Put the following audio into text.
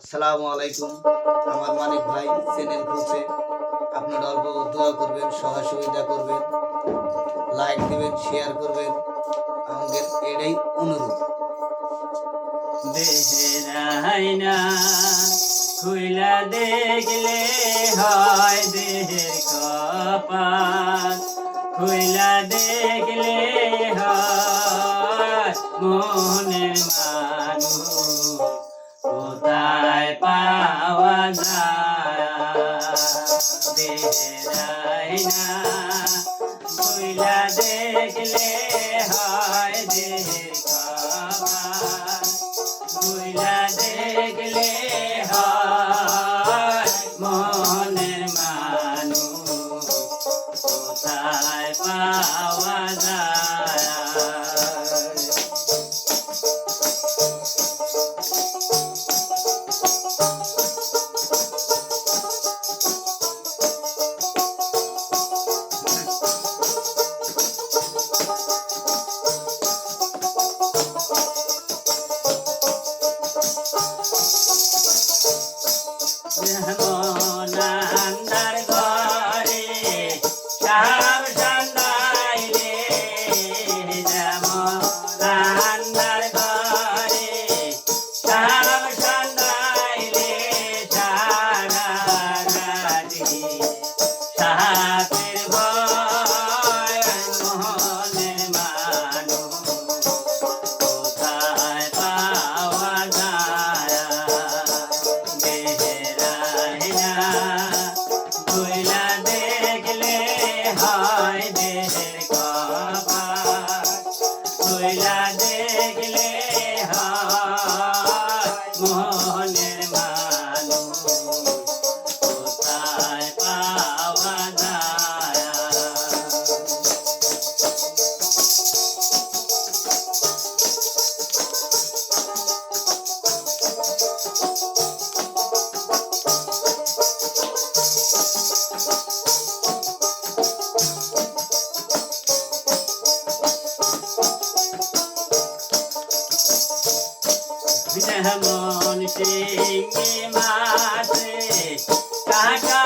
আসসালামু আলাইকুম। আমার মানিক ভাই চ্যানেল খুলছে, আপনারা অল্প দোয়া করবেন, সহযোগিতা করবেন, লাইক দিবেন, শেয়ার করবেন, আমাদের এটাই অনুরোধ। দেহের আয়না খুইলা দেখলে হয় দেহের কপাল, খুইলা দেখলে হয় মনের মানুষ কোথায় পাওয়া যায়। দেহের আয়না খুইলা দেখলে হয় দেহের কপাল, খুইলা দেখলে হয় মনের মানুষ কোথায় পাওয়া যায়। যেমন আন্ধার ঘরে সাপ সন্ধাইলে, যেমন আন্ধার ঘরে সাপ সন্ধাইলে সারা রাতি সাপের ভয় মনের মানুষ কোথায় পাওয়া যায়। দেহের আয়না খুইলা দেখলে হয় দেহের কপাল, খুইলা দেখলে হয় মনের মানুষ কোথায় পাওয়া যায়। যেমন শিঙি মাছে কাঁটা